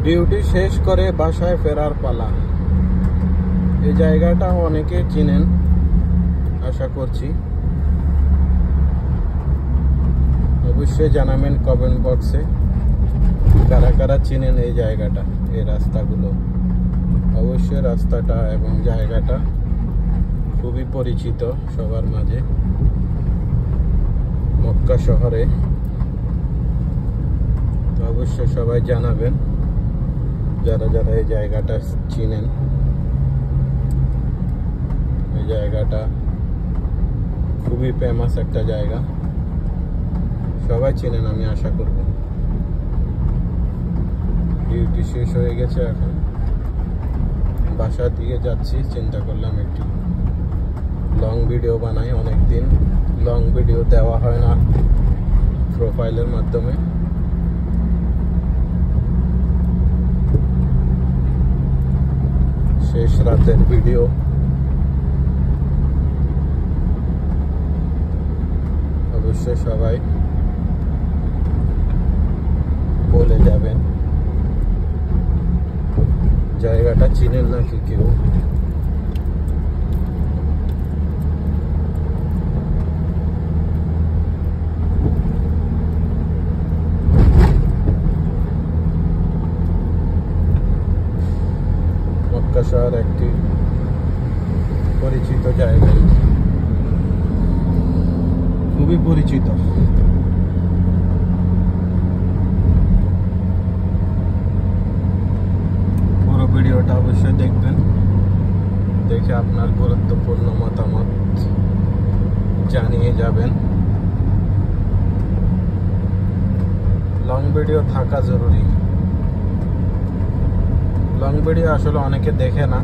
Duty শেষ করে বাসায় ফেরার পালা। এই জায়গাটা অনেকে চিনেন আশা করছি, অবশ্যই জানাবেন কমেন্ট বক্সে কারা কারা চিনেন এই জায়গাটা, এই রাস্তাগুলো। অবশ্যই রাস্তাটা এবং জায়গাটা খুবই পরিচিত সবার মাঝে মক্কা শহরে। অবশ্যই সবাই জানাবেন যারা যারা এই জায়গাটা চিনেন। এই জায়গাটা খুবই ফেমাস একটা জায়গা, সবাই চিনেন আমি আশা করব। ডিউটি শেষ হয়ে গেছে, এখন বাসার দিকে যাচ্ছি। চিন্তা করলাম একটু লং ভিডিও বানাই, অনেকদিন লং ভিডিও দেওয়া হয় না প্রোফাইলের মাধ্যমে। শেষ রাতের ভিডিও, অবশ্যই সবাই বলে যাবেন জায়গাটা চিনেন নাকি কেউ। মক্কা শহর একটি পরিচিত জায়গা, খুবই পরিচিত। পুরো ভিডিওটা অবশ্যই দেখবেন, দেখে আপনার গুরুত্বপূর্ণ মতামত জানিয়ে যাবেন। লং ভিডিও থাকা জরুরি। লং ভিডিও আসলে অনেকে দেখে না,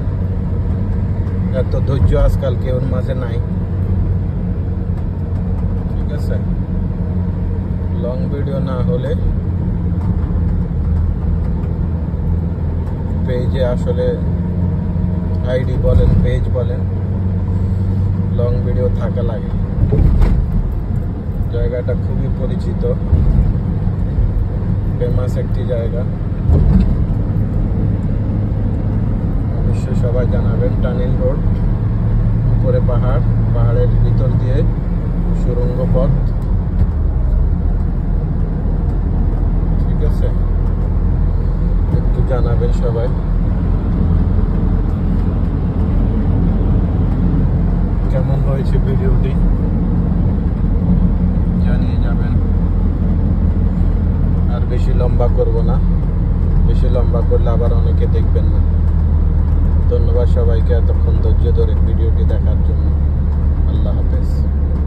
এত ধৈর্য আজকাল কেউর মাঝে নাই, ঠিক আছে। লং ভিডিও না হলে পেজে আসলে আইডি বলেন পেজ বলেন লং ভিডিও থাকা লাগে। জায়গাটা খুবই পরিচিত, ফেমাস একটি জায়গা। অবশ্যই সবাই জানাবেন। টার্নিং রোড, উপরে পাহাড়, পাহাড়ের ভিতর দিয়ে সুড়ঙ্গ পথ, ঠিক আছে। একটু জানাবেন সবাই কেমন হয়েছে ভিডিওটি, জানিয়ে যাবেন। আর বেশি লম্বা করব না, বেশি লম্বা করলে আবার অনেকে দেখবেন না। ধন্যবাদ সবাইকে এতক্ষণ ধৈর্য